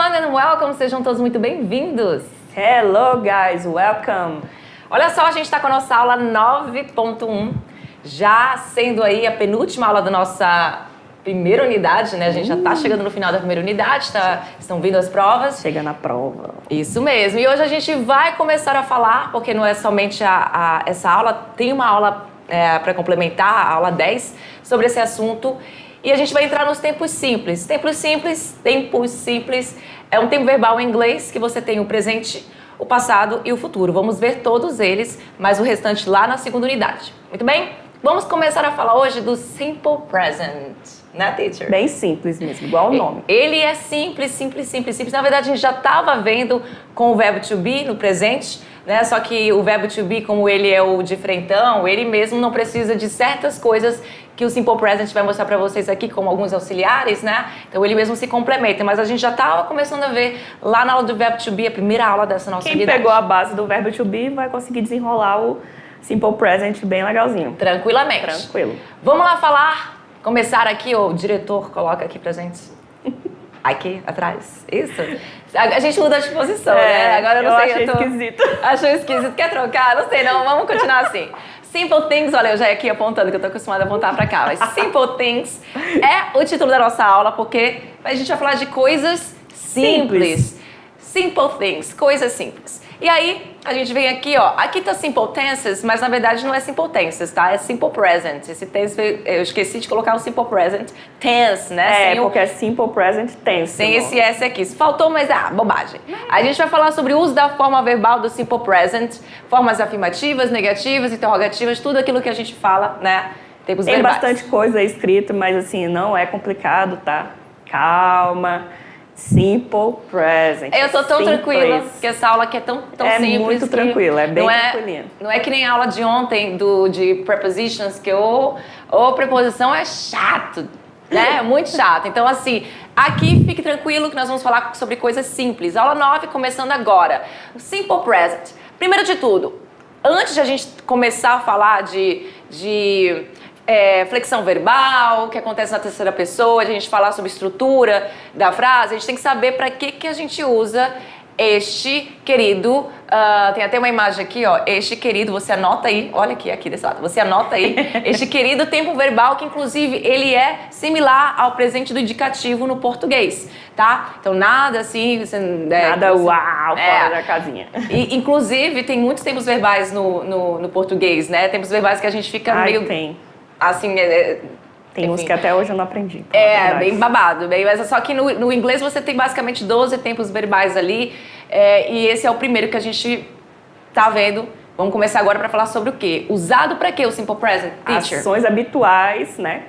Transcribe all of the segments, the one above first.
everyone and welcome, sejam todos muito bem-vindos. Hello guys, welcome. Olha só, a gente está com a nossa aula 9.1, já sendo aí a penúltima aula da nossa primeira unidade, né? A gente já está chegando no final da primeira unidade, estão vindo as provas. Chega na prova. Isso mesmo, e hoje a gente vai começar a falar, porque não é somente essa aula, tem uma aula para complementar, a aula 10, sobre esse assunto. E a gente vai entrar nos tempos simples. Tempos simples é um tempo verbal em inglês que você tem o presente, o passado e o futuro. Vamos ver todos eles, mas o restante lá na segunda unidade. Muito bem? Vamos começar a falar hoje do simple present, né, teacher? Bem simples mesmo, igual o nome. Ele é simples. Na verdade, a gente já estava vendo com o verbo to be no presente, né? Só que o verbo to be, como ele é o diferentão, ele mesmo não precisa de certas coisas que o simple present vai mostrar para vocês aqui, como alguns auxiliares, né? Então ele mesmo se complementa, mas a gente já estava começando a ver lá na aula do verbo to be, a primeira aula dessa nossa unidade. Quem pegou a base do verbo to be vai conseguir desenrolar o simple present bem legalzinho. Tranquilamente. Tranquilo. Vamos lá começar aqui, o diretor coloca aqui pra gente. Aqui, atrás. Isso. A gente muda de posição, né? Agora eu não sei. Achei esquisito. Achou esquisito? Quer trocar? Não sei, não. Vamos continuar assim. Simple Things, olha, eu já ia aqui apontando, que eu tô acostumada a apontar pra cá. Mas Simple Things é o título da nossa aula, porque a gente vai falar de coisas simples. Simple Things, coisas simples. E aí, a gente vem aqui, ó, aqui tá Simple Tenses, mas na verdade não é Simple Tenses, tá? É Simple Present. Esse tense, eu esqueci de colocar o Simple Present Tense, né? Porque é Simple Present Tense. Sem esse S aqui. Se faltou, mas bobagem. A gente vai falar sobre o uso da forma verbal do Simple Present, formas afirmativas, negativas, interrogativas, tudo aquilo que a gente fala, né? Tem verbais. bastante coisa escrita, mas assim, não é complicado, tá? Calma. Simple present. Eu tô tão tranquila, porque essa aula aqui é tão simples. É muito tranquila, é bem tranquilinha. Não é que nem a aula de ontem de prepositions, que preposição é chato, né? É muito chato. Então, assim, aqui fique tranquilo que nós vamos falar sobre coisas simples. Aula 9, começando agora. Simple present. Primeiro de tudo, antes de a gente começar a falar de flexão verbal, que acontece na terceira pessoa, a gente falar sobre estrutura da frase, a gente tem que saber para que a gente usa este querido, tem até uma imagem aqui, ó, este querido, você anota aí, olha aqui desse lado, você anota aí, este querido tempo verbal, que inclusive ele é similar ao presente do indicativo no português, tá? Então nada assim, fora da casinha. E, inclusive tem muitos tempos verbais no português, né? Tempos verbais que a gente fica meio... Tem. Assim, tem enfim, uns que até hoje eu não aprendi. Bem babado. Mas só que no inglês você tem basicamente 12 tempos verbais ali. E esse é o primeiro que a gente tá vendo. Vamos começar agora para falar sobre o quê? Usado para quê o Simple Present, teacher? Ações habituais, né?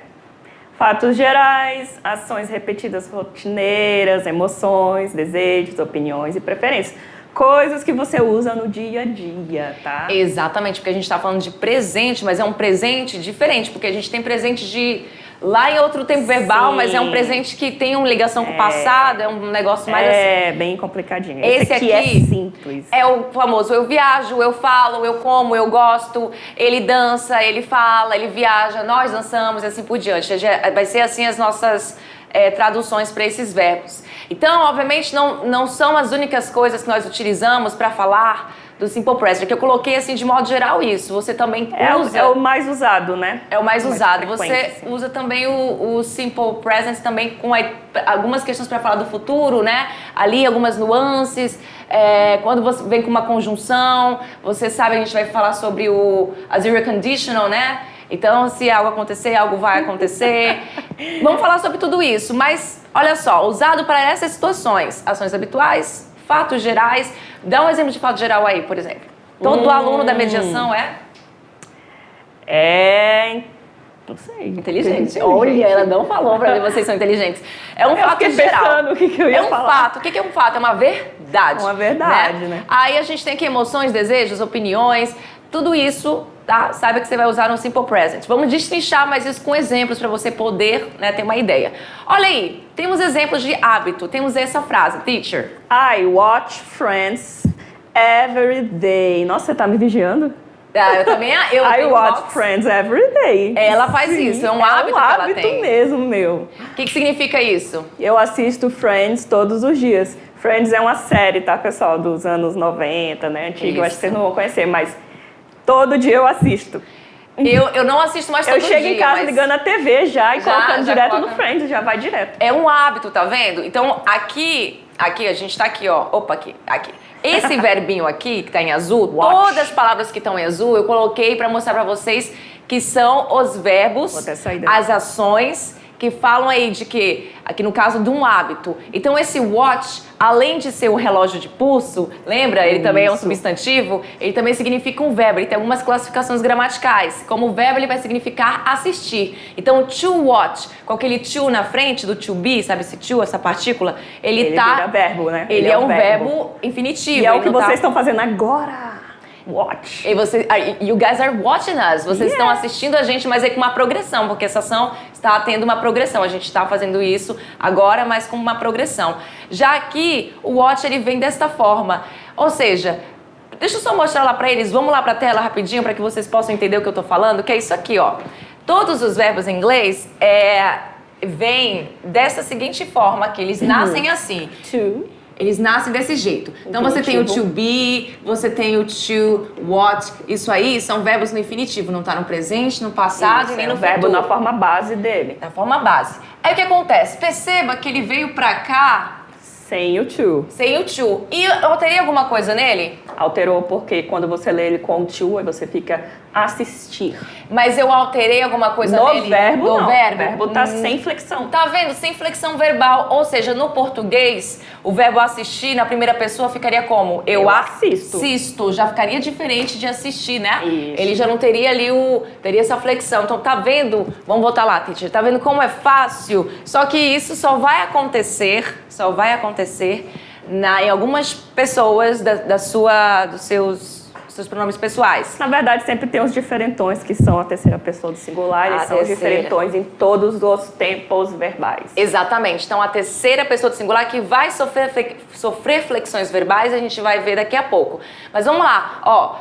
Fatos gerais, ações repetidas rotineiras, emoções, desejos, opiniões e preferências. Coisas que você usa no dia a dia, tá? Exatamente, porque a gente tá falando de presente, mas é um presente diferente, porque a gente tem presente de lá em outro tempo verbal, mas é um presente que tem uma ligação com o passado, é um negócio mais assim. É, bem complicadinho. Esse aqui é simples. É o famoso eu viajo, eu falo, eu como, eu gosto, ele dança, ele fala, ele viaja, nós dançamos e assim por diante. Vai ser assim as nossas traduções para esses verbos. Então, obviamente, não são as únicas coisas que nós utilizamos para falar do Simple Present, que eu coloquei assim de modo geral isso. Você também usa... É o mais usado, né? É o mais usado. Você assim. usa também o Simple Present também com algumas questões para falar do futuro, né? Ali algumas nuances. Quando você vem com uma conjunção, você sabe, a gente vai falar sobre a Zero Conditional, né? Então, se algo acontecer, algo vai acontecer. Vamos falar sobre tudo isso, mas olha só, usado para essas situações, ações habituais, fatos gerais. Dá um exemplo de fato geral aí, por exemplo. Todo aluno da mediação não sei. Inteligente. Olha, ela não falou pra mim, vocês são inteligentes. É um fato geral. Pensando o que eu ia falar. Fato. O que é um fato? É uma verdade. Uma verdade, né? Aí a gente tem aqui emoções, desejos, opiniões, tudo isso, tá? Saiba que você vai usar no Simple Present. Vamos destrinchar mais isso com exemplos para você poder, né, ter uma ideia. Olha aí, temos exemplos de hábito. Temos essa frase, teacher. I watch Friends every day. Nossa, você tá me vigiando? Eu também. I watch Friends every day. Ela faz isso, é um hábito que ela tem. É um hábito mesmo, meu. O que significa isso? Eu assisto Friends todos os dias. Friends é uma série, tá, pessoal? Dos anos 90, né? Antiga, eu acho que vocês não vão conhecer, mas todo dia eu assisto. Eu não assisto mais todo dia. Eu chego em casa mas ligando a TV já e colocando direto coloca no Friends, já vai direto. É um hábito, tá vendo? Então, aqui, a gente tá aqui, ó. Opa, aqui. Esse verbinho aqui, que tá em azul, Watch. todas as palavras que estão em azul, eu coloquei pra mostrar pra vocês que são os verbos, Vou até sair daqui. as ações que falam aí de que, aqui no caso, de um hábito. Então, esse watch, além de ser um relógio de pulso, lembra? Ele também é um Isso. substantivo, ele também significa um verbo. Ele tem algumas classificações gramaticais. Como verbo, ele vai significar assistir. Então, to watch, com aquele to na frente, do to be, sabe esse to, essa partícula? Ele vira verbo, né? Ele é um verbo infinitivo. E é o ele que não vocês estão fazendo agora. Watch. E você, you guys are watching us. Vocês estão assistindo a gente, mas é com uma progressão, porque essa ação está tendo uma progressão. A gente está fazendo isso agora, mas com uma progressão. Já aqui, o watch ele vem desta forma. Ou seja, deixa eu só mostrar lá para eles. Vamos lá para a tela rapidinho para que vocês possam entender o que eu estou falando, que é isso aqui, ó. Todos os verbos em inglês vêm dessa seguinte forma, que eles nascem assim. To. Eles nascem desse jeito. Então você tem o to be, você tem o to, what. Isso aí são verbos no infinitivo. Não tá no presente, no passado Isso, e nem é no o verbo futuro. na forma base dele. Na forma base. Aí o que acontece? Perceba que ele veio pra cá Sem o to. sem o to. E eu alterei alguma coisa nele? Alterou porque quando você lê ele com o to, aí você fica assistir. Mas eu alterei alguma coisa No nele? verbo, no não. verbo? O verbo tá sem flexão. Tá vendo? Sem flexão verbal. Ou seja, no português, o verbo assistir na primeira pessoa ficaria como? Eu assisto. assisto. Já ficaria diferente de assistir, né? Isso. Ele já não teria ali teria essa flexão. Então, tá vendo? Vamos voltar lá, teacher. Tá vendo como é fácil? Só que isso só vai acontecer em algumas pessoas dos seus pronomes pessoais. Na verdade, sempre tem os diferentões, que são a terceira pessoa do singular. Eles são os diferentões em todos os tempos verbais. Exatamente. Então, a terceira pessoa do singular que vai sofrer flexões verbais, a gente vai ver daqui a pouco. Mas vamos lá, ó.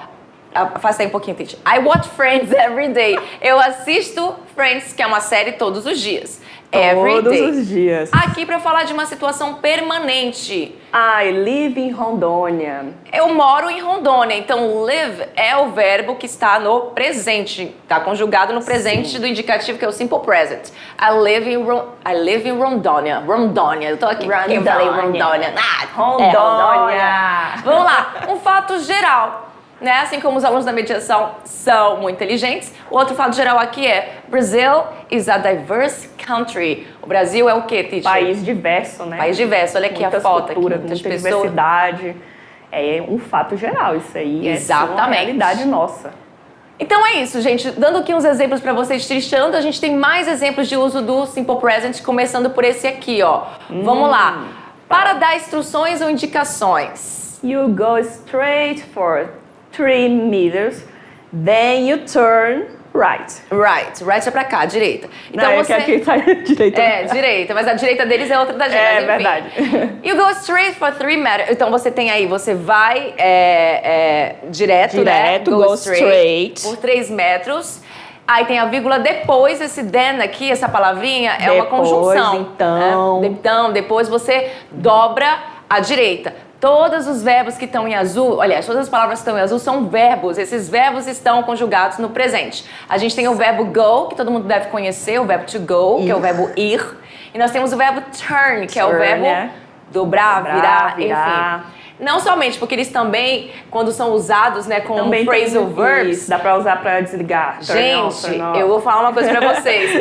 Afasta aí um pouquinho, teacher. I watch Friends every day. Eu assisto Friends, que é uma série, todos os dias. Every Todos day. os dias. Aqui para falar de uma situação permanente. I live in Rondônia. Eu moro em Rondônia, então live é o verbo que está no presente, está conjugado no presente do indicativo, que é o simple present. I live in Rondônia. Rondônia, eu tô aqui. Eu falei Rondônia. Rondônia. Vamos lá, um fato geral. Né? Assim como os alunos da mediação são muito inteligentes, o outro fato geral aqui é Brazil is a diverse country. O Brasil é o quê, teacher? País diverso, né? País diverso. Olha aqui muitas a foto. culturas, aqui, muitas muita pessoas. diversidade. É um fato geral, isso aí Exatamente. é uma realidade nossa. Então é isso, gente. Dando aqui uns exemplos para vocês trinchando, a gente tem mais exemplos de uso do Simple Present, começando por esse aqui, ó. Vamos lá. Para dar instruções ou indicações. You go straight for 3 meters, then you turn right. Right é pra cá, direita. Então Não, você... aqui tá direita. Direita, mas a direita deles é outra da gente. É mas enfim. verdade. You go straight for 3 meters. Então você tem aí, você vai direto, né? Go straight. Por 3 metros. Aí tem a vírgula depois, esse then aqui, essa palavrinha, é uma Depois, conjunção. então. Né? Então, depois você dobra à direita. Todos os verbos que estão em azul, aliás, todas as palavras que estão em azul são verbos. Esses verbos estão conjugados no presente. A gente tem o verbo go, que todo mundo deve conhecer, o verbo to go, que é o verbo ir. E nós temos o verbo turn, que é o verbo dobrar, virar, enfim. Não somente, porque eles também, quando são usados, né, com phrasal verbs... Isso, dá pra usar pra desligar. Gente, eu vou falar uma coisa pra vocês.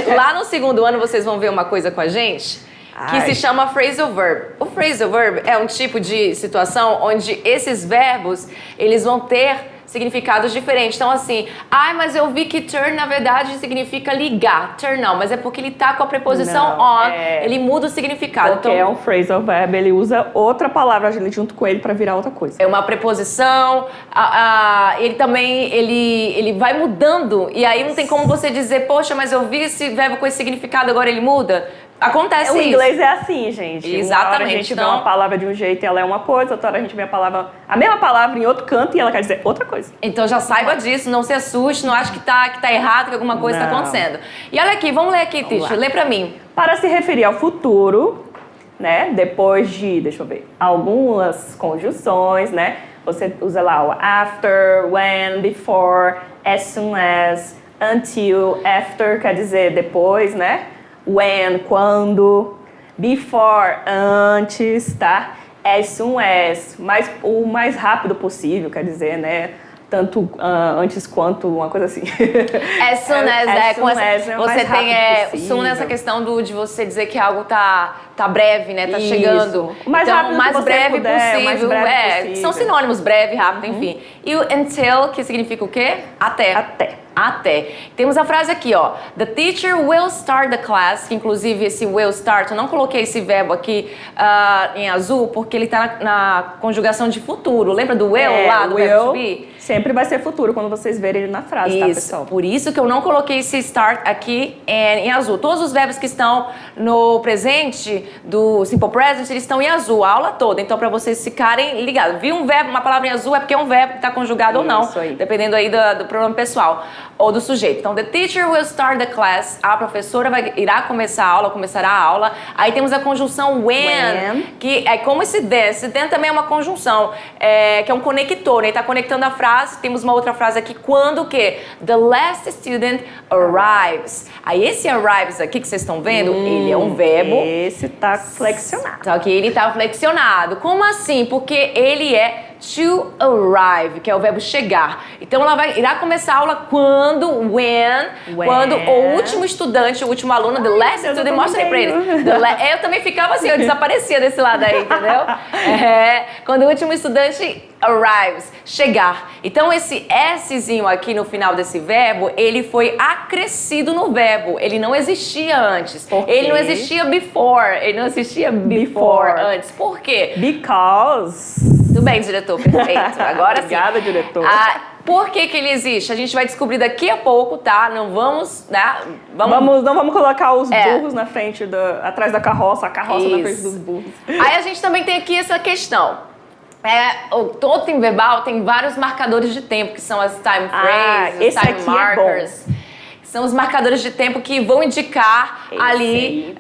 Lá no segundo ano, vocês vão ver uma coisa com a gente... que se chama phrasal verb. O phrasal verb é um tipo de situação onde esses verbos, eles vão ter significados diferentes. Então, assim, mas eu vi que turn, na verdade, significa ligar. Turn não, mas é porque ele tá com a preposição on, ele muda o significado. Porque é um phrasal verb, ele usa outra palavra junto com ele pra virar outra coisa. É uma preposição, ele também, ele vai mudando, e aí não tem como você dizer, poxa, mas eu vi esse verbo com esse significado, agora ele muda. Acontece isso. O inglês é assim, gente. Exatamente. Uma hora a gente vê uma palavra de um jeito e ela é uma coisa, outra hora a gente vê a mesma palavra em outro canto e ela quer dizer outra coisa. Então já saiba disso, não se assuste, não ache que tá errado, que alguma coisa está acontecendo. E olha aqui, vamos ler aqui, teacher, lê pra mim. Para se referir ao futuro, né? Depois de, deixa eu ver, algumas conjunções, né? Você usa lá o after, when, before, as soon as, until, after quer dizer depois, né? When, quando, before, antes, tá? As soon as, o mais rápido possível, quer dizer, né? Tanto antes quanto uma coisa assim. As soon as, você tem possível. soon nessa questão de você dizer que algo tá breve, né? Tá Isso. chegando. O mais então, rápido o mais que você breve puder, possível. o mais breve possível. São sinônimos, breve, rápido, enfim. E o until, que significa o quê? Até. Até. Temos a frase aqui, ó. The teacher will start the class, que inclusive esse will start, eu não coloquei esse verbo aqui em azul, porque ele tá na conjugação de futuro. Lembra do will lá, do verbo to be? Sempre vai ser futuro quando vocês verem ele na frase, tá, pessoal? Por isso que eu não coloquei esse start aqui em azul. Todos os verbos que estão no presente do Simple Present, eles estão em azul, a aula toda. Então, para vocês ficarem ligados. Viu um verbo, uma palavra em azul, é porque é um verbo que está conjugado ou não. Aí. Dependendo aí do pronome pessoal ou do sujeito. Então, the teacher will start the class. A professora irá começar a aula, começará a aula. Aí temos a conjunção when. Que é como esse then. Esse then também é uma conjunção, que é um conector, né? Ele está conectando a frase. Temos uma outra frase aqui, quando o quê? The last student arrives. Aí esse arrives aqui que vocês estão vendo, ele é um verbo. Esse tá flexionado. Só que ele tá flexionado. Como assim? Porque ele é to arrive, que é o verbo chegar. Então ela irá começar a aula quando o último estudante, o último aluno, the last student, mostra aí pra eles. Eu também ficava assim, eu desaparecia desse lado aí, entendeu? Quando o último estudante arrives, chegar. Então esse Szinho aqui no final desse verbo, ele foi acrescido no verbo. Ele não existia antes. Ele não existia before. Ele não existia before antes. Por quê? Because... Tudo bem, diretor, perfeito. Agora sim. Obrigada, diretor. Por que ele existe? A gente vai descobrir daqui a pouco, tá? Não vamos, né? Não vamos colocar os burros na frente, atrás da carroça, a carroça na frente dos burros. Aí a gente também tem aqui essa questão. Todo tempo verbal tem vários marcadores de tempo, que são as time phrases, os time markers. São os marcadores de tempo que vão indicar ali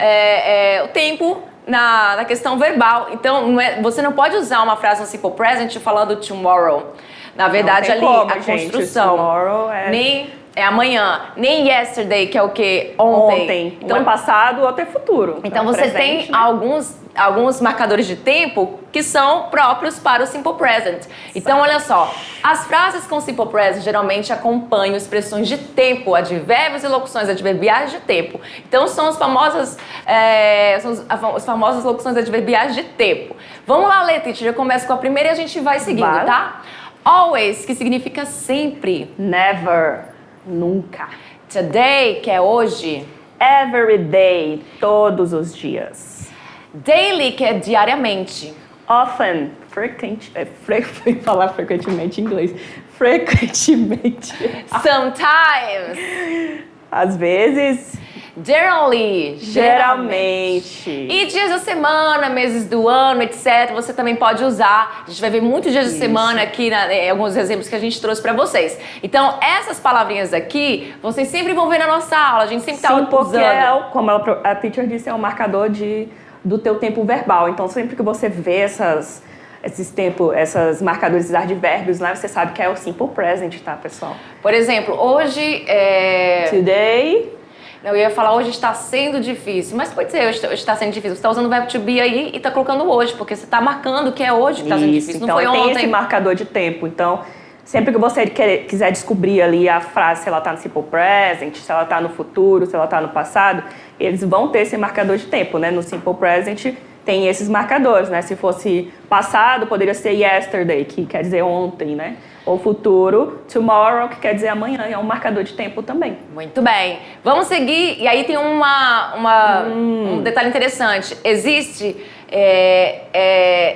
o tempo na questão verbal. Então, você não pode usar uma frase no Simple Present falando tomorrow. Na verdade, ali, a construção. Tomorrow nem é amanhã, nem yesterday, que é o quê? Ontem. Então, passado ou até futuro. Então, você tem alguns marcadores de tempo que são próprios para o Simple Present. Então, olha só, as frases com Simple Present geralmente acompanham expressões de tempo, advérbios e locuções adverbiais de tempo. Então, são as famosas locuções adverbiais de tempo. Vamos lá, Letícia, eu começo com a primeira e a gente vai seguindo, tá? Always, que significa sempre. Never, nunca. Today, que é hoje. Every day, todos os dias. Daily, que é diariamente. Often, falar frequentemente em inglês. Frequentemente. Sometimes. Às vezes. Generally, geralmente. E dias da semana, meses do ano, etc. Você também pode usar. A gente vai ver muitos dias de semana aqui, em alguns exemplos que a gente trouxe para vocês. Então, essas palavrinhas aqui, vocês sempre vão ver na nossa aula. A gente sempre está usando. Porque como a teacher disse, é um marcador do teu tempo verbal. Então, sempre que você vê essas marcadores de advérbios lá, você sabe que é o Simple Present, tá, pessoal? Por exemplo, hoje Today. Eu ia falar hoje está sendo difícil, mas pode ser hoje está sendo difícil. Você está usando o verbo to be aí e está colocando hoje, porque você está marcando que é hoje que está sendo difícil, então, não foi ontem. Tem esse marcador de tempo. Então, sempre que você quiser descobrir ali a frase, se ela está no Simple Present, se ela está no futuro, se ela está no passado, eles vão ter esse marcador de tempo, né? No Simple Present tem esses marcadores, né? Se fosse passado, poderia ser yesterday, que quer dizer ontem, né? Ou futuro, tomorrow, que quer dizer amanhã, é um marcador de tempo também. Muito bem. Vamos seguir, e aí tem um detalhe interessante. Existem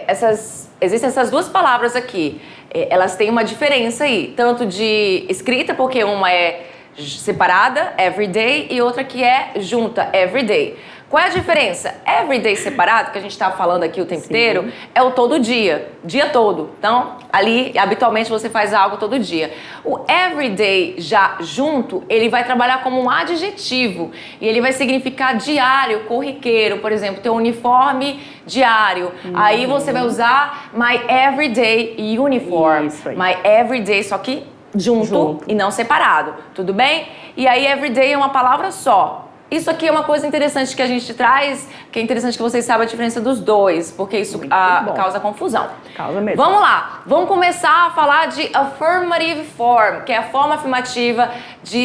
essas duas palavras aqui. Elas têm uma diferença aí, tanto de escrita, porque uma é separada, everyday, e outra que é junta, everyday. Qual é a diferença? Everyday separado, que a gente está falando aqui o tempo inteiro, é o todo dia, dia todo. Então, ali, habitualmente, você faz algo todo dia. O everyday já junto, ele vai trabalhar como um adjetivo. E ele vai significar diário, corriqueiro. Por exemplo, teu uniforme diário. Aí você vai usar my everyday uniform. Isso aí. My everyday, só que junto e não separado. Tudo bem? E aí, everyday é uma palavra só. Isso aqui é uma coisa interessante que a gente traz, que é interessante que vocês saibam a diferença dos dois, porque isso causa confusão. Causa mesmo. Vamos lá, vamos começar a falar de affirmative form, que é a forma afirmativa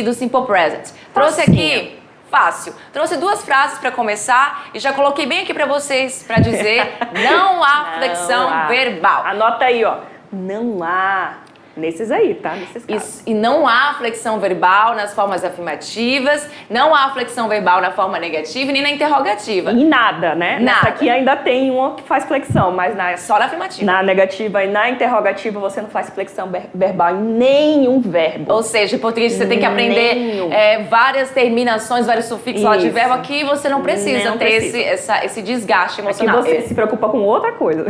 do simple present. Trouxe aqui, fácil, trouxe 2 frases para começar e já coloquei bem aqui para vocês, para dizer não há flexão verbal. Anota aí, ó, não há. Nesses aí, tá? Nesses casos. E não há flexão verbal nas formas afirmativas, não há flexão verbal na forma negativa nem na interrogativa. E nada, né? Nada. Nessa aqui ainda tem uma que faz flexão, mas Só na afirmativa. na negativa e na interrogativa você não faz flexão verbal em nenhum verbo. Ou seja, em português você tem que aprender várias terminações, vários sufixos lá de verbo. Aqui você não precisa ter esse desgaste emocional. Aqui você se preocupa com outra coisa.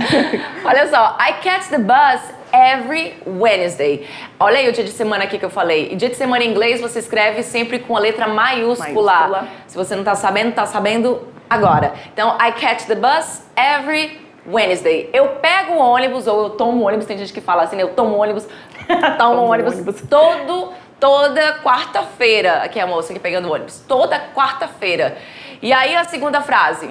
Olha só, I catch the bus every Wednesday. Olha aí o dia de semana aqui que eu falei. E dia de semana em inglês você escreve sempre com a letra maiúscula. Se você não tá sabendo agora. Então, I catch the bus every Wednesday. Eu pego o ônibus, ou eu tomo o ônibus, tem gente que fala assim, né? Eu tomo o ônibus, tomo o ônibus toda quarta-feira. Aqui é a moça aqui pegando o ônibus. Toda quarta-feira. E aí a segunda frase.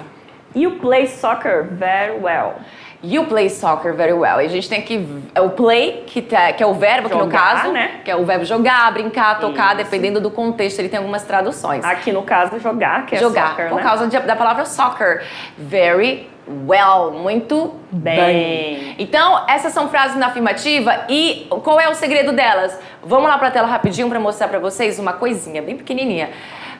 You play soccer very well. You play soccer very well. E a gente tem aqui o play, que é o verbo, jogar, que no caso, né? Que é o verbo jogar, brincar, tocar, dependendo do contexto, ele tem algumas traduções. Aqui no caso, jogar, que é jogar, soccer, por né? causa da palavra soccer. Very well, muito bem. Então, essas são frases na afirmativa e qual é o segredo delas? Vamos lá pra tela rapidinho pra mostrar pra vocês uma coisinha bem pequenininha.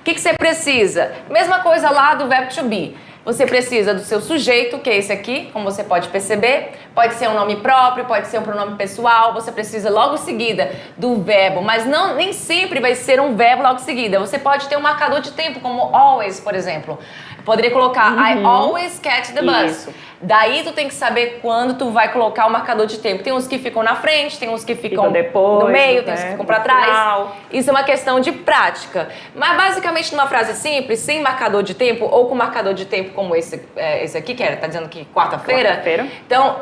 O que você precisa? Mesma coisa lá do verbo to be. Você precisa do seu sujeito, que é esse aqui, como você pode perceber. Pode ser um nome próprio, pode ser um pronome pessoal. Você precisa logo em seguida do verbo, mas nem sempre vai ser um verbo logo em seguida. Você pode ter um marcador de tempo, como always, por exemplo. Poderia colocar I always catch the bus. Isso. Daí tu tem que saber quando tu vai colocar o marcador de tempo. Tem uns que ficam na frente, tem uns que ficam depois, no meio, né? tem uns que ficam pra trás. Final. Isso é uma questão de prática. Mas basicamente numa frase simples, sem marcador de tempo ou com marcador de tempo como esse aqui, que tá dizendo que quarta-feira. Então,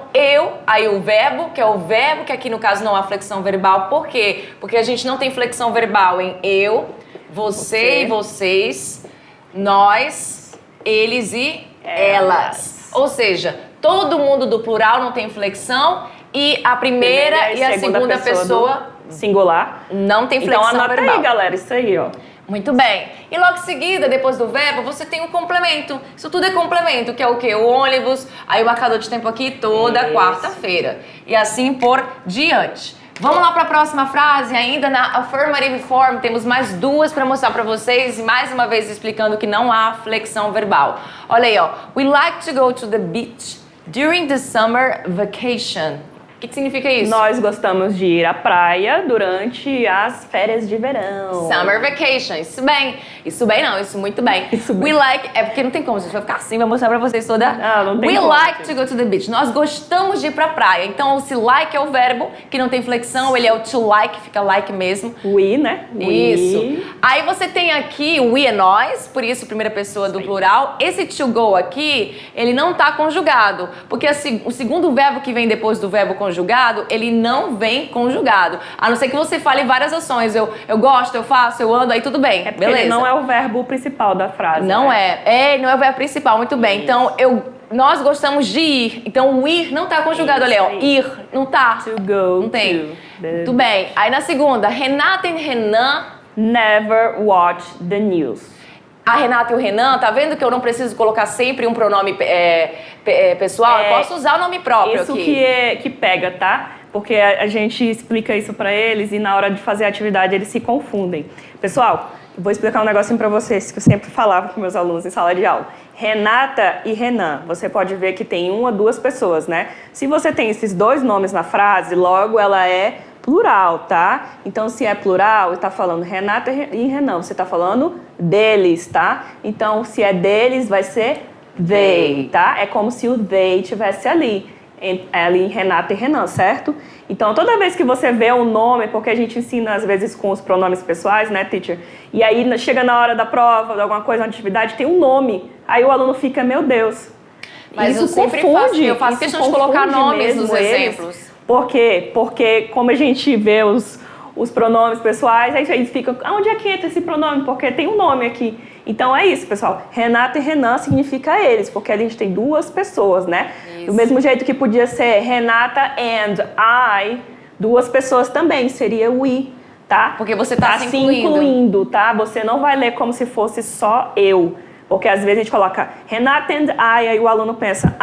aí o verbo, que é o verbo que aqui no caso não há flexão verbal. Por quê? Porque a gente não tem flexão verbal em eu, você e vocês, nós, eles e elas. Ou seja, todo mundo do plural não tem flexão e a primeira e a segunda pessoa singular não tem flexão então, anota verbal. aí, galera, isso aí, ó. Muito bem. E logo em seguida, depois do verbo, você tem o complemento. Isso tudo é complemento, que é o quê? O ônibus, aí o marcador de tempo aqui toda quarta-feira. E assim por diante. Vamos lá para a próxima frase, ainda na affirmative form. Temos mais 2 para mostrar para vocês, e mais uma vez explicando que não há flexão verbal. Olha aí, ó. We like to go to the beach during the summer vacation. O que significa isso? Nós gostamos de ir à praia durante as férias de verão. Summer vacation. Isso bem. Isso bem não, isso muito bem. Isso bem. We like... É porque não tem como, a gente vai ficar assim, vai mostrar pra vocês toda... Não tem We como. like to go to the beach. Nós gostamos de ir pra praia. Então, se like é o verbo, que não tem flexão, ele é o to like, fica like mesmo. We, né? Isso. Aí você tem aqui o we é nós, por isso primeira pessoa do plural. Esse to go aqui, ele não tá conjugado, porque o segundo verbo que vem depois do verbo conjugado, ele não vem conjugado. A não ser que você fale várias ações. Eu gosto, eu faço, eu ando, aí tudo bem. É porque beleza. ele não é o verbo principal da frase. Não né? não é o verbo principal, muito bem. Isso. Então, nós gostamos de ir. Então, o ir não tá conjugado, olha, ó. Ir, não tá. To go Não tem. to. Muito bem. Aí na segunda, Renata e Renan. Never watch the news. A Renata e o Renan, tá vendo que eu não preciso colocar sempre um pronome pessoal? Eu posso usar o nome próprio isso aqui. que pega, tá? Porque a gente explica isso pra eles e na hora de fazer a atividade eles se confundem. Pessoal, eu vou explicar um negocinho pra vocês que eu sempre falava com meus alunos em sala de aula. Renata e Renan, você pode ver que tem 1 ou 2 pessoas, né? Se você tem esses 2 nomes na frase, logo ela é plural, tá? Então, se é plural, está falando Renata e Renan, você está falando deles, tá? Então, se é deles, vai ser they, tá? É como se o they estivesse ali em Renata e Renan, certo? Então, toda vez que você vê um nome, porque a gente ensina às vezes com os pronomes pessoais, né, teacher? E aí chega na hora da prova, de alguma coisa, uma atividade, tem um nome. Aí o aluno fica, meu Deus. Mas isso eu sempre confunde, faço isso questão de colocar nomes nos eles. exemplos. Por quê? Porque como a gente vê os pronomes pessoais, aí eles ficam, onde é que entra esse pronome? Porque tem um nome aqui. Então é isso, pessoal. Renata e Renan significa eles, porque a gente tem duas pessoas, né? Isso. Do mesmo jeito que podia ser Renata and I, duas pessoas também, seria we, tá? Porque você tá se incluindo, tá? Você não vai ler como se fosse só eu. Porque às vezes a gente coloca Renata and I, aí o aluno pensa,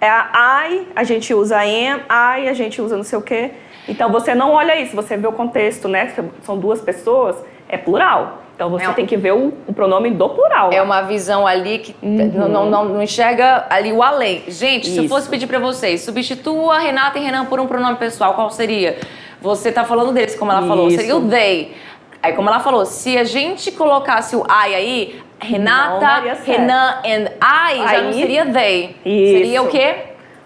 é a I, a gente usa am, I, a gente usa não sei o quê. Então você não olha isso, você vê o contexto, né? São duas pessoas, é plural. Então você tem que ver o pronome do plural. É uma visão ali que não enxerga ali o além. Gente, se eu fosse pedir pra vocês, substitua Renata e Renan por um pronome pessoal, qual seria? Você tá falando deles, como ela falou, seria o they. Aí como ela falou, se a gente colocasse o I aí, Renata, Renan and I, já não seria they. Isso. Seria o quê?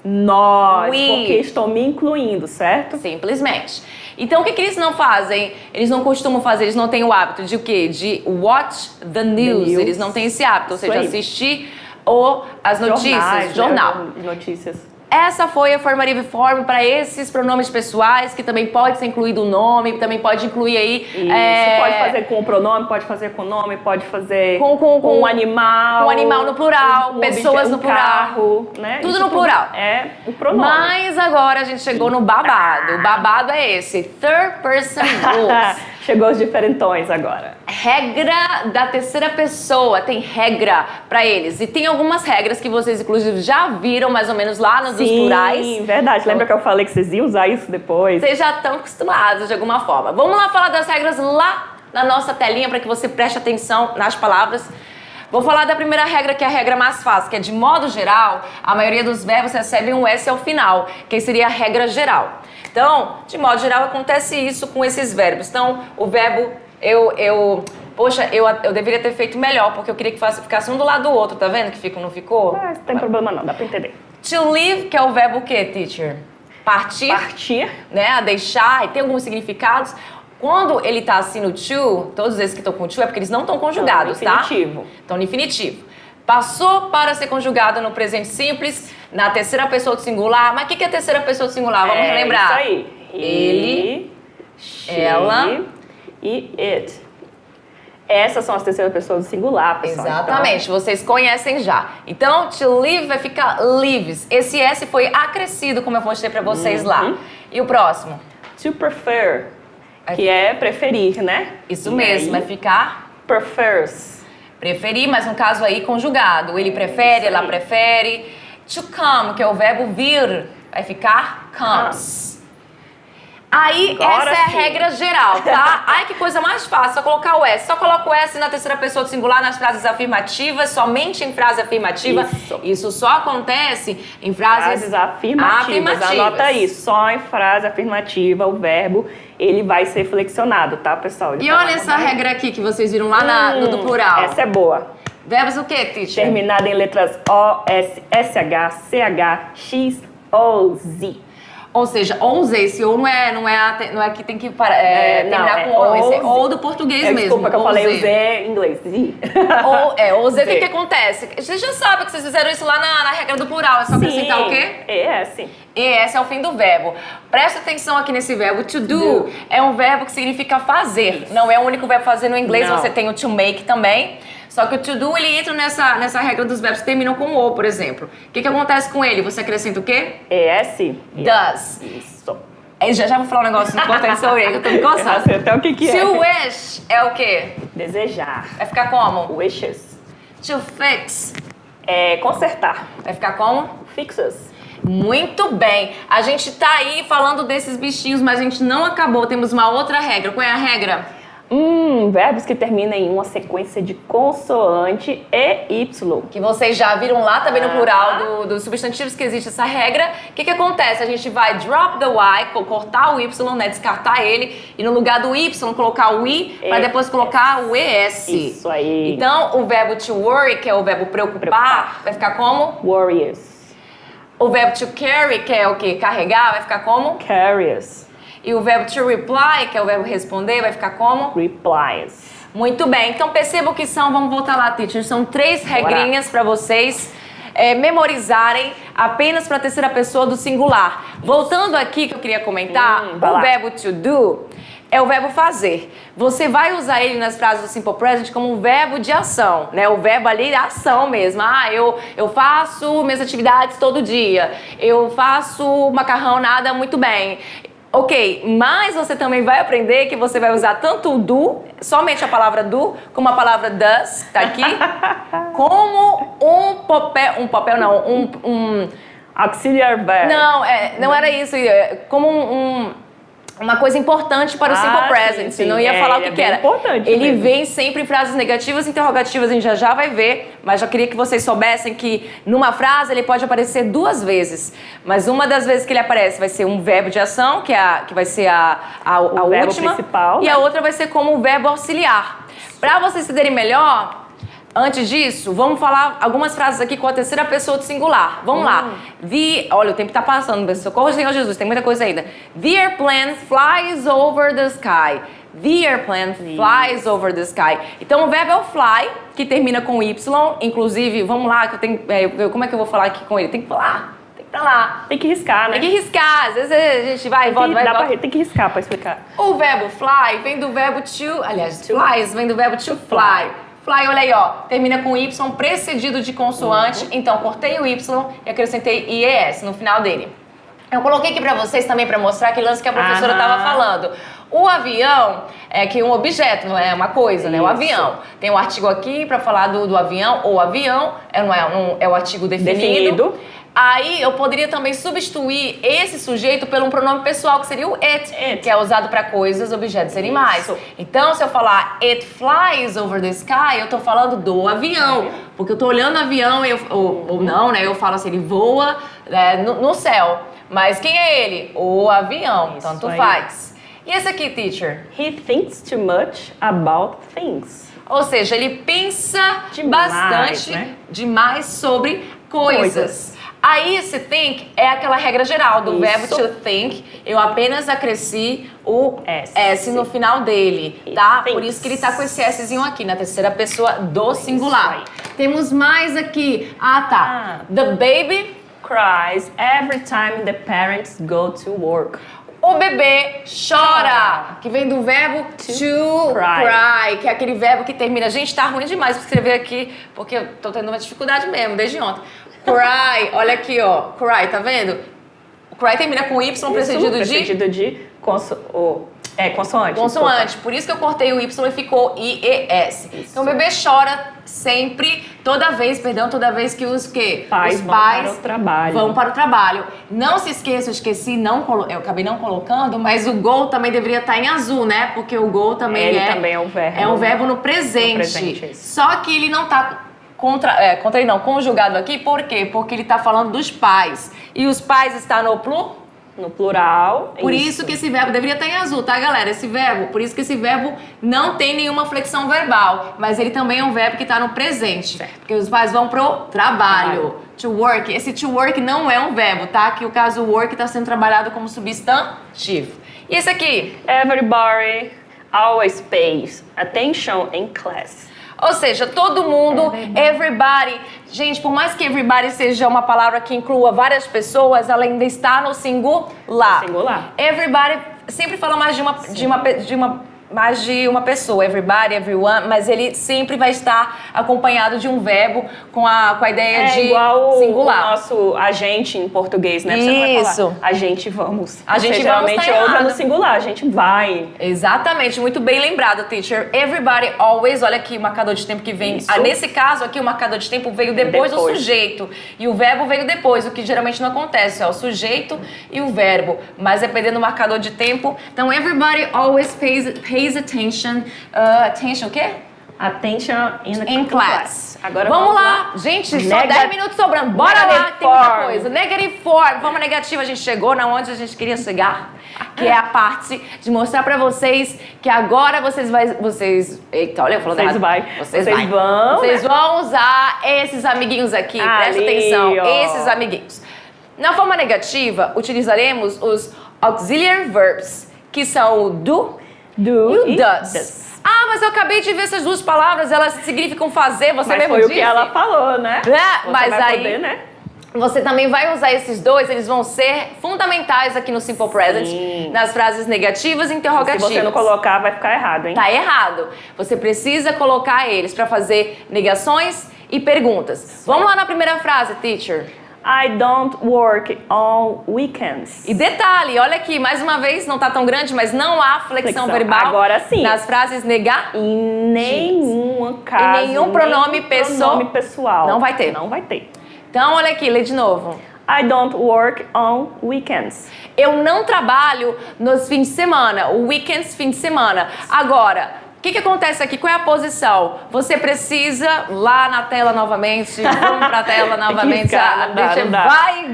Nós, porque estou me incluindo, certo? Simplesmente. Então, o que eles não fazem? Eles não costumam fazer, eles não têm o hábito de o quê? De watch the news. Eles não têm esse hábito, ou seja, assistir as notícias, jornal. Né? Notícias. Essa foi a formative form para esses pronomes pessoais, que também pode ser incluído o nome, também pode incluir aí... Isso, pode fazer com o pronome, pode fazer com o nome, pode fazer com um animal. Com animal no plural, pessoas no plural. Carro, né? Tudo no plural. É o pronome. Mas agora a gente chegou no babado. O babado é esse, third person rules. Chegou os diferentões agora. Regra da terceira pessoa, tem regra pra eles. E tem algumas regras que vocês, inclusive, já viram mais ou menos lá nos plurais. Sim, verdade. Então, lembra que eu falei que vocês iam usar isso depois? Vocês já estão acostumados de alguma forma. Vamos lá falar das regras lá na nossa telinha para que você preste atenção nas palavras. Vou falar da primeira regra, que é a regra mais fácil, que é de modo geral, a maioria dos verbos recebem um S ao final, que seria a regra geral. Então, de modo geral, acontece isso com esses verbos. Então, o verbo poxa, eu deveria ter feito melhor, porque eu queria que ficasse um do lado do outro, tá vendo que não ficou? Não tem problema não, dá pra entender. To leave, que é o verbo o quê, teacher? Partir. Partir. Né, a deixar, e tem alguns significados. Quando ele tá assim no to, todos esses que estão com to é porque eles não estão conjugados, tá? Então, no infinitivo. Passou para ser conjugado no presente simples, na terceira pessoa do singular. Mas o que é a terceira pessoa do singular? Vamos relembrar. Isso aí. Ele, she, ela e it. Essas são as terceiras pessoas do singular, pessoal. Exatamente, então, vocês conhecem já. Então, to live vai ficar lives. Esse S foi acrescido, como eu mostrei pra vocês lá. E o próximo? To prefer, que é preferir, né? Isso mesmo, vai ficar prefers. Preferir, mas no caso aí conjugado. Ele prefere, ela prefere. To come, que é o verbo vir, vai ficar comes. Aí, Agora essa é a sim. regra geral, tá? Ai, que coisa mais fácil, só colocar o S. Só coloca o S na terceira pessoa do singular nas frases afirmativas, somente em frase afirmativa. Isso só acontece em frases afirmativas. Anota aí, só em frase afirmativa o verbo, ele vai ser flexionado, tá, pessoal? E olha essa regra aqui que vocês viram lá no do plural. Essa é boa. Verbos o quê, teacher? Terminado em letras O, S, SH, CH, X, O, Z. Ou seja, ou Z, esse ou não é que tem que terminar com ou, esse é ou do português mesmo. Desculpa que eu falei o Z em inglês. Ou Z, o que acontece? Vocês já sabem que vocês fizeram isso lá na regra do plural, é só acrescentar o quê? ES. ES é o fim do verbo. Presta atenção aqui nesse verbo. To do é um verbo que significa fazer. Não é o único verbo fazer no inglês, você tem o to make também. Só que o to do, ele entra nessa regra dos verbos que terminam com o, por exemplo. O que acontece com ele? Você acrescenta o quê? ES. Does. Isso. Já vou falar um negócio importante sobre ele, que eu tô me coçando. Até o que é. To wish é o quê? Desejar. Vai ficar como? Wishes. To fix. É consertar. Vai ficar como? Fixes. Muito bem. A gente tá aí falando desses bichinhos, mas a gente não acabou. Temos uma outra regra. Qual é a regra? Verbos que terminam em uma sequência de consoante e Y. Que vocês já viram lá também no plural dos substantivos que existe essa regra. O que acontece? A gente vai drop the Y, cortar o Y, né? Descartar ele. E no lugar do Y, colocar o I, para depois colocar o ES. Isso aí. Então, o verbo to worry, que é o verbo preocupar, vai ficar como? Warriors. O verbo to carry, que é o quê? Carregar, vai ficar como? Carriers. E o verbo to reply, que é o verbo responder, vai ficar como? Replies. Muito bem. Então percebam que vamos voltar lá, teacher, são 3 regrinhas para vocês memorizarem apenas para a terceira pessoa do singular. Voltando aqui, que eu queria comentar, o verbo to do é o verbo fazer. Você vai usar ele nas frases do Simple Present como um verbo de ação, né? O verbo ali é ação mesmo. Eu faço minhas atividades todo dia. Eu faço macarrão nada muito bem. Ok, mas você também vai aprender que você vai usar tanto o do, somente a palavra do, como a palavra does, tá aqui, como um Auxiliar verb. Não era isso, como uma coisa importante para o Simple Present, sim. Não ia falar o que era. Importante ele mesmo. vem sempre em frases negativas e interrogativas, a gente já vai ver, mas já queria que vocês soubessem que numa frase ele pode aparecer 2 vezes, mas uma das vezes que ele aparece vai ser um verbo de ação, que vai ser a verbo última, principal, e né? a outra vai ser como um verbo auxiliar. Para vocês entenderem melhor, antes disso, vamos falar algumas frases aqui com a terceira pessoa do singular. Vamos lá. Olha, o tempo tá passando, socorro, Senhor Jesus, tem muita coisa ainda. The airplane flies over the sky. The airplane flies over the sky. Então, o verbo é o fly, que termina com Y. Inclusive, vamos lá, que eu tenho, como é que eu vou falar aqui com ele? Tem que falar. Pra lá. Tem que riscar, né? Tem que riscar. Às vezes a gente vai e volta, vai e volta. Tem que riscar pra explicar. O verbo fly vem do verbo to... Aliás, flies vem do verbo to fly. Fly, olha aí, ó. Termina com Y precedido de consoante. Então, cortei o Y e acrescentei IES no final dele. Eu coloquei aqui pra vocês também pra mostrar aquele lance que a professora tava falando. O avião é que um objeto, não é uma coisa, né? O avião. Tem um artigo aqui pra falar do avião. O avião é o artigo definido. Aí eu poderia também substituir esse sujeito por um pronome pessoal, que seria o it. Que é usado para coisas, objetos e animais. Então, se eu falar it flies over the sky, eu tô falando do avião. Porque eu tô olhando o avião, ou não, né? Eu falo assim, ele voa no céu. Mas quem é ele? O avião. Tanto faz. E esse aqui, teacher? He thinks too much about things. Ou seja, ele pensa bastante demais sobre coisas. Aí, esse think é aquela regra geral do verbo to think. Eu apenas acresci o S no final dele, tá? Por isso que ele tá com esse Szinho aqui, na terceira pessoa do singular. Temos mais aqui. The baby cries every time the parents go to work. O bebê chora, que vem do verbo to cry, que é aquele verbo que termina. Gente, tá ruim demais pra escrever aqui, porque eu tô tendo uma dificuldade mesmo, desde ontem. Cry, olha aqui, ó. Cry, tá vendo? O cry termina com Y precedido de consoante. Consoante. Por isso que eu cortei o Y e ficou IES. Então o bebê chora sempre, toda vez que os pais vão para o trabalho. Vão para o trabalho. Não se esqueça, eu acabei não colocando, mas o go também deveria estar em azul, né? Porque o go também também é um verbo. É um verbo no presente. Só que ele não tá conjugado aqui, por quê? Porque ele tá falando dos pais. E os pais está no plural. Por isso que esse verbo deveria estar em azul, tá, galera? Por isso que esse verbo não tem nenhuma flexão verbal, mas ele também é um verbo que está no presente. Certo. Porque os pais vão pro trabalho. To work. Esse to work não é um verbo, tá? Que o caso work está sendo trabalhado como substantivo. E esse aqui? Everybody always pays attention in class. Ou seja, todo mundo, everybody. Gente, por mais que everybody seja uma palavra que inclua várias pessoas, ela ainda está no singular. Everybody sempre fala mais mais de uma pessoa, everybody, everyone, mas ele sempre vai estar acompanhado de um verbo com a ideia de igual singular. O nosso agente em português, né? Você não vai falar, a gente vamos. A gente geralmente usa no singular, a gente vai. Exatamente, muito bem lembrado, teacher. Everybody always, olha aqui o marcador de tempo que vem. Nesse caso aqui, o marcador de tempo veio depois do sujeito. E o verbo veio depois, o que geralmente não acontece, o sujeito e o verbo. Mas dependendo do marcador de tempo. Então, everybody always pays pays attention. Attention o quê? Attention In class. Agora vamos lá. Gente, só 10 minutos sobrando. Bora lá, tem muita coisa. Negative form. Forma negativa, a gente chegou na onde a gente queria chegar. Que é a parte de mostrar pra vocês que agora vocês eita, olha, eu falando errado. Vocês vão usar esses amiguinhos aqui. Presta atenção. Esses amiguinhos. Na forma negativa, utilizaremos os auxiliary verbs, que são o do e o does. Ah, mas eu acabei de ver essas duas palavras, elas significam fazer, você mesmo disse. Foi o que ela falou, né? Mas aí, poder, né? Você também vai usar esses dois, eles vão ser fundamentais aqui no Simple Present, nas frases negativas e interrogativas. Se você não colocar, vai ficar errado, hein? Tá errado. Você precisa colocar eles para fazer negações e perguntas. Vamos lá na primeira frase, teacher. I don't work on weekends. E detalhe, olha aqui, mais uma vez, não tá tão grande, mas não há flexão verbal. Agora sim. Nas frases em nenhum caso. E nenhum pronome pessoal. Não vai ter. Não vai ter. Então, olha aqui, lê de novo. I don't work on weekends. Eu não trabalho nos fins de semana. O weekends, fim de semana. Agora, o que acontece aqui? Qual é a posição? Você precisa, lá na tela novamente, vamos pra tela novamente.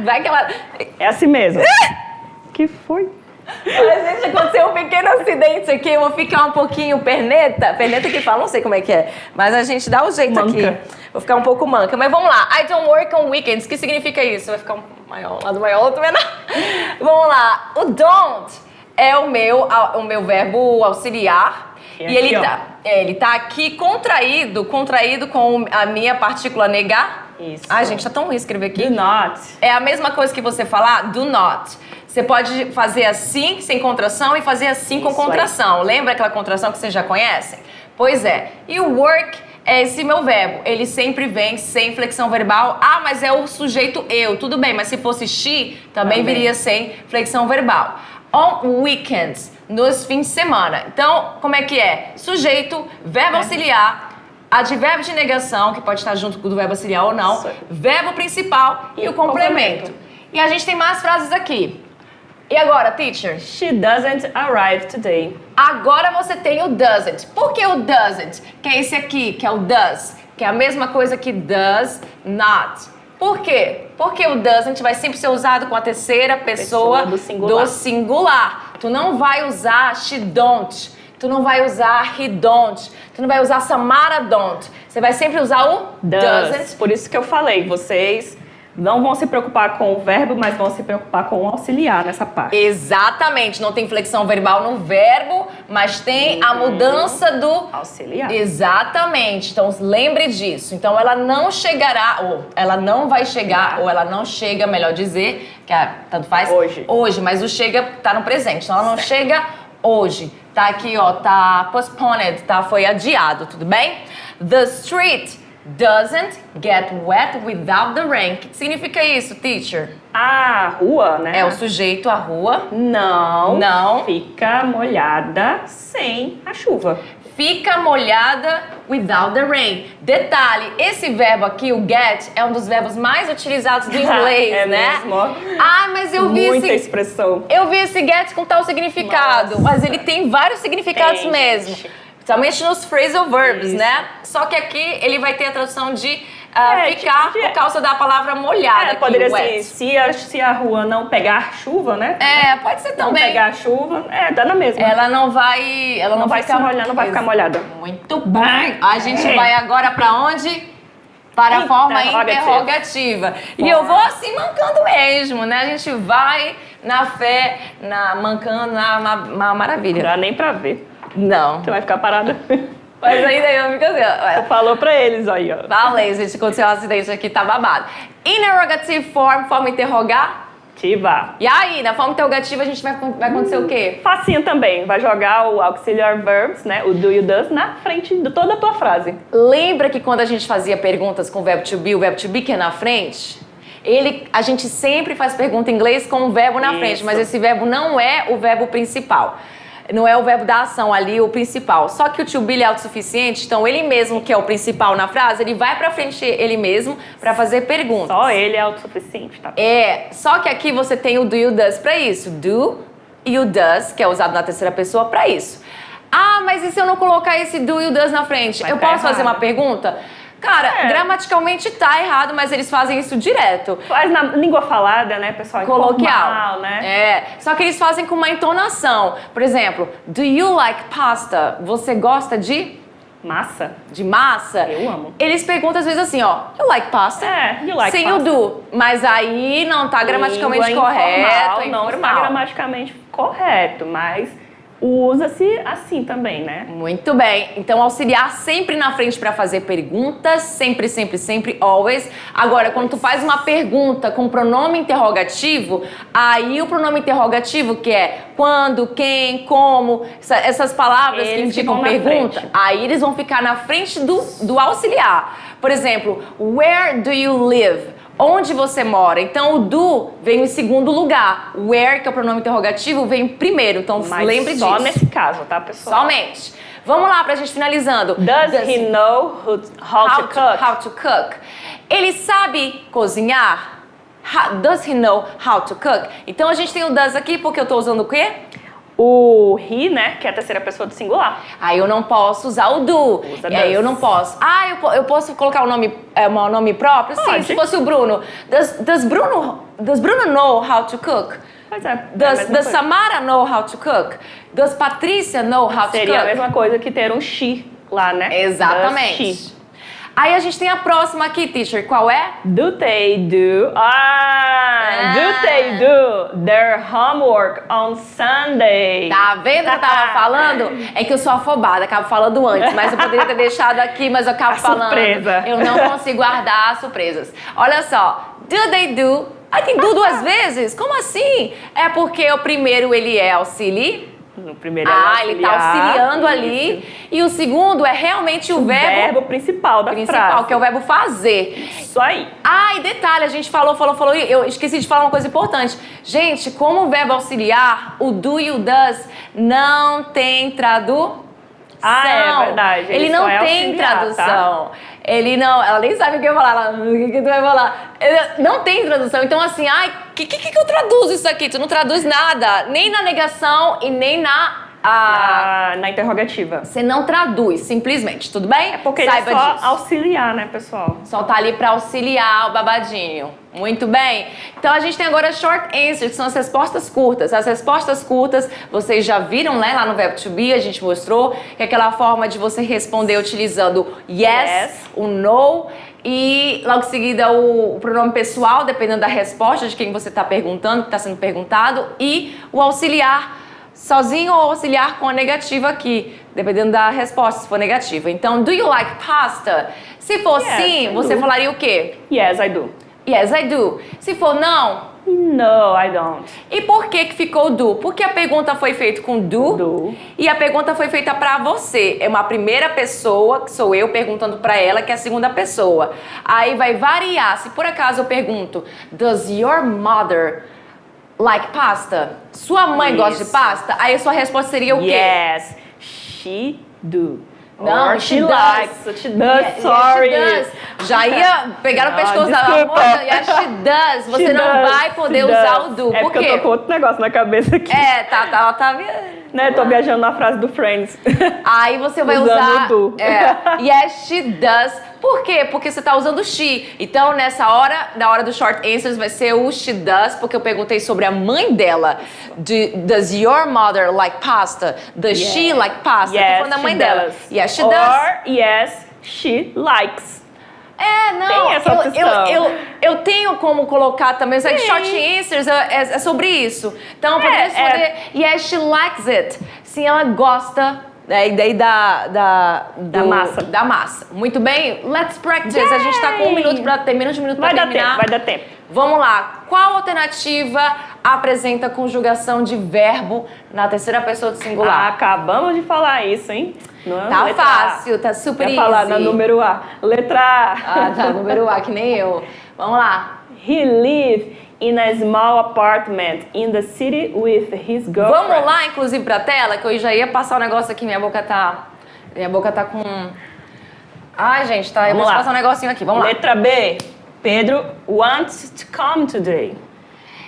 Vai que ela... É assim mesmo. Que foi? Gente, aconteceu um pequeno acidente aqui, eu vou ficar um pouquinho perneta que fala, não sei como é que é, mas a gente dá o jeito aqui. Vou ficar um pouco manca, mas vamos lá. I don't work on weekends, o que significa isso? Vai ficar um lado maior, outro menor. Vamos lá, o don't é o meu verbo auxiliar. E ele tá aqui contraído com a minha partícula negar. Isso. Ai, gente, tá tão ruim escrever aqui. Do not. É a mesma coisa que você falar do not. Você pode fazer assim, sem contração, e fazer assim com contração. Aí. Lembra aquela contração que vocês já conhecem? Pois é. E o work é esse meu verbo. Ele sempre vem sem flexão verbal. Ah, mas é o sujeito eu. Tudo bem, mas se fosse she, também viria sem flexão verbal. On weekends, nos fins de semana. Então, como é que é? Sujeito, verbo auxiliar, advérbio de negação, que pode estar junto com o verbo auxiliar ou não, verbo principal e o complemento. E a gente tem mais frases aqui. E agora, teacher? She doesn't arrive today. Agora você tem o doesn't. Por que o doesn't? Que é esse aqui, que é o does, que é a mesma coisa que does not. Por quê? Porque o doesn't vai sempre ser usado com a terceira pessoa do singular. Tu não vai usar she don't, tu não vai usar he don't, tu não vai usar Samara don't. Você vai sempre usar o doesn't. Por isso que eu falei, vocês não vão se preocupar com o verbo, mas vão se preocupar com o auxiliar nessa parte. Exatamente, não tem flexão verbal no verbo, mas tem a mudança do auxiliar. Exatamente, então lembre disso. Então ela não chegará, ou ela não vai chegar, ou ela não chega, melhor dizer, que tanto faz hoje, mas o chega tá no presente, então ela não chega hoje. Tá aqui, ó, tá postponed, tá? Foi adiado, tudo bem? The street doesn't get wet without the rain. O que significa isso, teacher? A rua, né? É o sujeito, a rua. Não fica molhada sem a chuva. Fica molhada without the rain. Detalhe, esse verbo aqui, o get, é um dos verbos mais utilizados do inglês, né? Mesmo? Ah, mas eu vi muita expressão. Eu vi esse get com tal significado. Nossa. Mas ele tem vários significados mesmo. Principalmente nos phrasal verbs, né? Só que aqui ele vai ter a tradução de ficar por causa da palavra molhada. Poderia ser, se a rua não pegar chuva, né? Pode ser também. Não pegar chuva, dá na mesma. Ela não vai se molhar, não vai ficar molhada. Muito bem. A gente vai agora pra onde? Para a forma interrogativa. E eu vou assim mancando mesmo, né? A gente vai na fé, mancando na maravilha. Não dá nem pra ver. Não. Você vai ficar parada. Mas ainda eu fico assim, ó. Você falou pra eles aí, ó. Falei, gente, aconteceu um acidente aqui, tá babado. Interrogative form, forma interrogativa. E aí, na forma interrogativa, a gente vai acontecer o quê? Facinho também. Vai jogar o auxiliary verbs, né? O do e o does na frente de toda a tua frase. Lembra que quando a gente fazia perguntas com o verbo to be que é na frente? A gente sempre faz pergunta em inglês com o verbo na frente, mas esse verbo não é o verbo principal. Não é o verbo da ação ali, o principal. Só que o to be é autossuficiente, então ele mesmo, que é o principal na frase, ele vai pra frente ele mesmo pra fazer perguntas. Só ele é autossuficiente, tá? Só que aqui você tem o do e o does pra isso. Do e o does, que é usado na terceira pessoa, pra isso. Ah, mas e se eu não colocar esse do e o does na frente? Vai Eu tá posso fazer errado. uma pergunta? Cara, gramaticalmente tá errado, mas eles fazem isso direto. Faz na língua falada, né, pessoal? Coloquial, Informal, né? É, só que eles fazem com uma entonação. Por exemplo, do you like pasta? Você gosta de Massa. massa? Eu amo. Eles perguntam às vezes assim, ó, you like pasta? You like Sem pasta. o do. Mas aí não tá gramaticalmente Língua correto, é não está informal. gramaticamente correto, mas usa-se assim também, né? Muito bem. Então, auxiliar sempre na frente para fazer perguntas, sempre, sempre, sempre, always. Agora, quando tu faz uma pergunta com pronome interrogativo, aí o pronome interrogativo, que é quando, quem, como, essas palavras que Eles indicam ficam na pergunta, frente. aí eles vão ficar na frente do auxiliar. Por exemplo, where do you live? Onde você mora? Então, o do vem em segundo lugar. Where, que é o pronome interrogativo, vem em primeiro. Então, Mas lembre só disso. nesse caso, tá, pessoal? Somente. Vamos lá pra gente finalizando. Does he know how to cook? How to cook. Ele sabe cozinhar? Does he know how to cook? Então a gente tem o does aqui porque eu tô usando o quê? O he, né, que é a terceira pessoa do singular. Aí eu não posso usar o do. Usa E aí does. eu não posso. Ah, eu posso colocar o nome, um nome próprio? Sim, Pode. se fosse o Bruno. Does Bruno know how to cook? Pois é. Does Samara know how to cook? Does Patrícia know how to Seria a cook? mesma coisa que ter um she lá, né? Exatamente. Does she. Aí a gente tem a próxima aqui, teacher. Qual é? Do they do? Do they do their homework on Sunday? Tá vendo que eu tava falando? É que eu sou afobada, acabo falando antes, mas eu poderia ter deixado aqui, mas eu acabo A falando. surpresa. Eu não consigo guardar as surpresas. Olha só, do they do? Aí tem do duas vezes? Como assim? É porque o primeiro ele é auxílio. No primeiro é Ele tá auxiliando ali. E o segundo é realmente o verbo principal da principal, frase. que é o verbo fazer. Isso aí. Ah, e detalhe, a gente falou, e eu esqueci de falar uma coisa importante. Gente, como o verbo auxiliar, o do e o does não tem tradução. É verdade. Ele não só é tem auxiliar, tradução. Ele não, ela nem sabe o que eu vou falar. O que tu vai falar? Não tem tradução. Então, assim, o que eu traduzo isso aqui? Tu não traduz nada. Nem na negação e nem Na interrogativa. Você não traduz, simplesmente, tudo bem? É porque Saiba ele é só disso. auxiliar, né, pessoal? Só tá ali para auxiliar o babadinho. Muito bem. Então a gente tem agora short answers, que são as respostas curtas. As respostas curtas, vocês já viram, né, lá no verbo to be, a gente mostrou, que é aquela forma de você responder utilizando yes. O no e logo em seguida o pronome pessoal, dependendo da resposta de quem você está perguntando, que está sendo perguntado, e o auxiliar sozinho ou auxiliar com a negativa aqui, dependendo da resposta, se for negativa. Então, do you like pasta? Se for Yes, sim, I você do. falaria o quê? Yes, I do. Yes, I do. Se for não, No, I don't. e por que ficou do? Porque a pergunta foi feita com do. E a pergunta foi feita pra você. É uma primeira pessoa, que sou eu perguntando pra ela, que é a segunda pessoa. Aí vai variar. Se por acaso eu pergunto, does your mother like pasta? Sua mãe gosta de pasta? Aí a sua resposta seria o quê? Yes, she do. Não, Or she likes. does. She does, Yes, sorry. she does. Já ia pegar no pescoço da desculpa. moça. Yes, she does. Você She não does, vai poder she usar does. o do. É Por porque quê? eu tô com outro negócio na cabeça aqui. Ela tá Né? Tô viajando na frase do Friends. Aí você vai Usando usar o do. yes, she does. Por quê? Porque você tá usando she. Então, nessa hora, na hora do short answers, vai ser o she does, porque eu perguntei sobre a mãe dela. Does your mother like pasta? Does she like pasta? Tô falando da mãe dela. Yes, she does. Or yes, she likes. Não, Tem essa opção. eu tenho como colocar também, os short answers é sobre isso. Então, eu poderia responder, yes, she likes it. Sim, ela gosta, daí da massa. Da massa. Muito bem, let's practice. A gente tá com menos de um minuto pra terminar. Vai dar tempo. Vamos lá. Qual alternativa apresenta conjugação de verbo na terceira pessoa do singular? Acabamos de falar isso, hein? Não, Tá letra A. fácil, tá super easy. Vai falar na número A. Letra A. Tá, número A, que nem eu. Vamos lá. He lived in a small apartment in the city with his girlfriend. Vamos lá, inclusive, pra tela, que eu já ia passar o negócio aqui, minha boca tá com... Ai, gente, tá, eu vou passar um negocinho aqui, vamos lá. Letra B. Pedro wants to come today.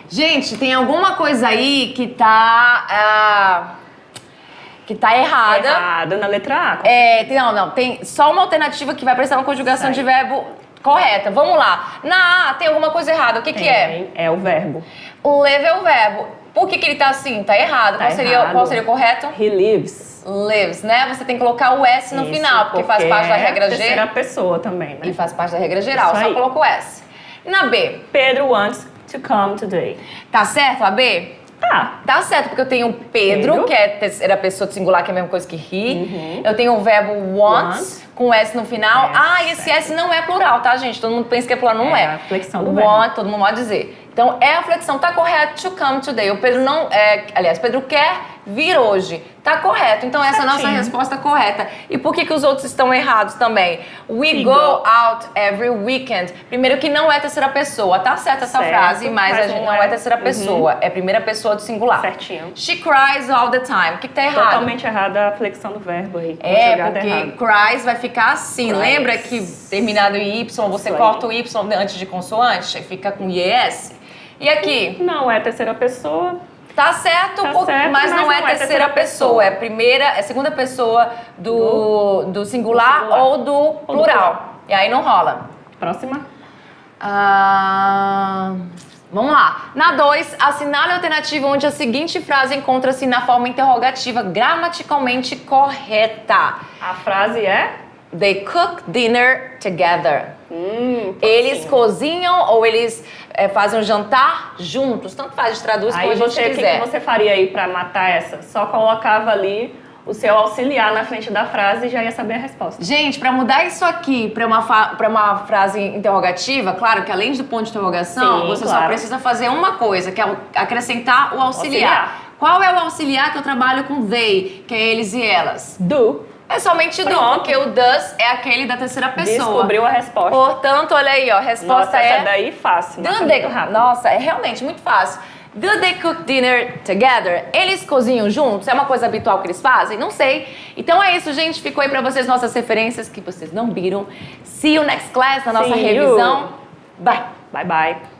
Gente, tem alguma coisa aí que tá... que tá errada. Errado na letra A. Tem só uma alternativa que vai precisar uma conjugação de verbo correta. Vamos lá. Na A tem alguma coisa errada. O que é? É o verbo. O live é o verbo. Por que ele tá assim? Tá errado. Tá Qual seria o correto? He lives. Lives, né? Você tem que colocar o S no Isso, final, porque faz parte da regra G. Terceira pessoa também, né? E faz parte da regra geral. Isso Só aí. coloca o S. E na B? Pedro wants to come today. Tá certo a B? Tá certo, porque eu tenho Pedro, que é terceira pessoa de singular, que é a mesma coisa que he. Eu tenho o verbo want, com S no final. E esse S não é plural, tá, gente? Todo mundo pensa que é plural, não é. É a flexão do Want, verbo. todo mundo pode dizer. Então, é a flexão, tá correto, to come today. O Pedro não, Pedro quer vir hoje. Tá correto, então essa é a nossa resposta correta. E por que os outros estão errados também? We go out every weekend. Primeiro que não é terceira pessoa, tá certa essa frase, mas a gente não é terceira pessoa, é primeira pessoa do singular. Certinho. She cries all the time. O que tá errado? Totalmente errada a flexão do verbo aí. Porque errado. cries vai ficar assim. Cries. Lembra que terminado em Y, você Isso corta aí. o Y antes de consoante? Fica com IES. E aqui? Não é terceira pessoa. Tá certo, mas não é terceira pessoa. É segunda pessoa do singular ou do plural. E aí não rola. Próxima. Vamos lá. Na 2, assinale a alternativa onde a seguinte frase encontra-se na forma interrogativa gramaticalmente correta. A frase é? They cook dinner together. Eles Sim. cozinham ou eles fazem um jantar juntos. Tanto faz, traduz como a gente O quiser. que você faria aí pra matar essa? Só colocava ali o seu auxiliar na frente da frase e já ia saber a resposta. Gente, para mudar isso aqui para uma frase interrogativa, claro que além do ponto de interrogação, Sim, você claro. só precisa fazer uma coisa, que é acrescentar o auxiliar. Qual é o auxiliar que eu trabalho com they, que é eles e elas? Do. É somente do, Pronto. porque o does é aquele da terceira pessoa. Descobriu a resposta. Portanto, olha aí, ó, a resposta Nossa, essa daí fácil. Do Muito they, rápido. nossa, é realmente muito fácil. Do they cook dinner together? Eles cozinham juntos? É uma coisa habitual que eles fazem? Não sei. Então é isso, gente. Ficou aí pra vocês nossas referências que vocês não viram. See you next class, na nossa See you. revisão. Bye. Bye, bye.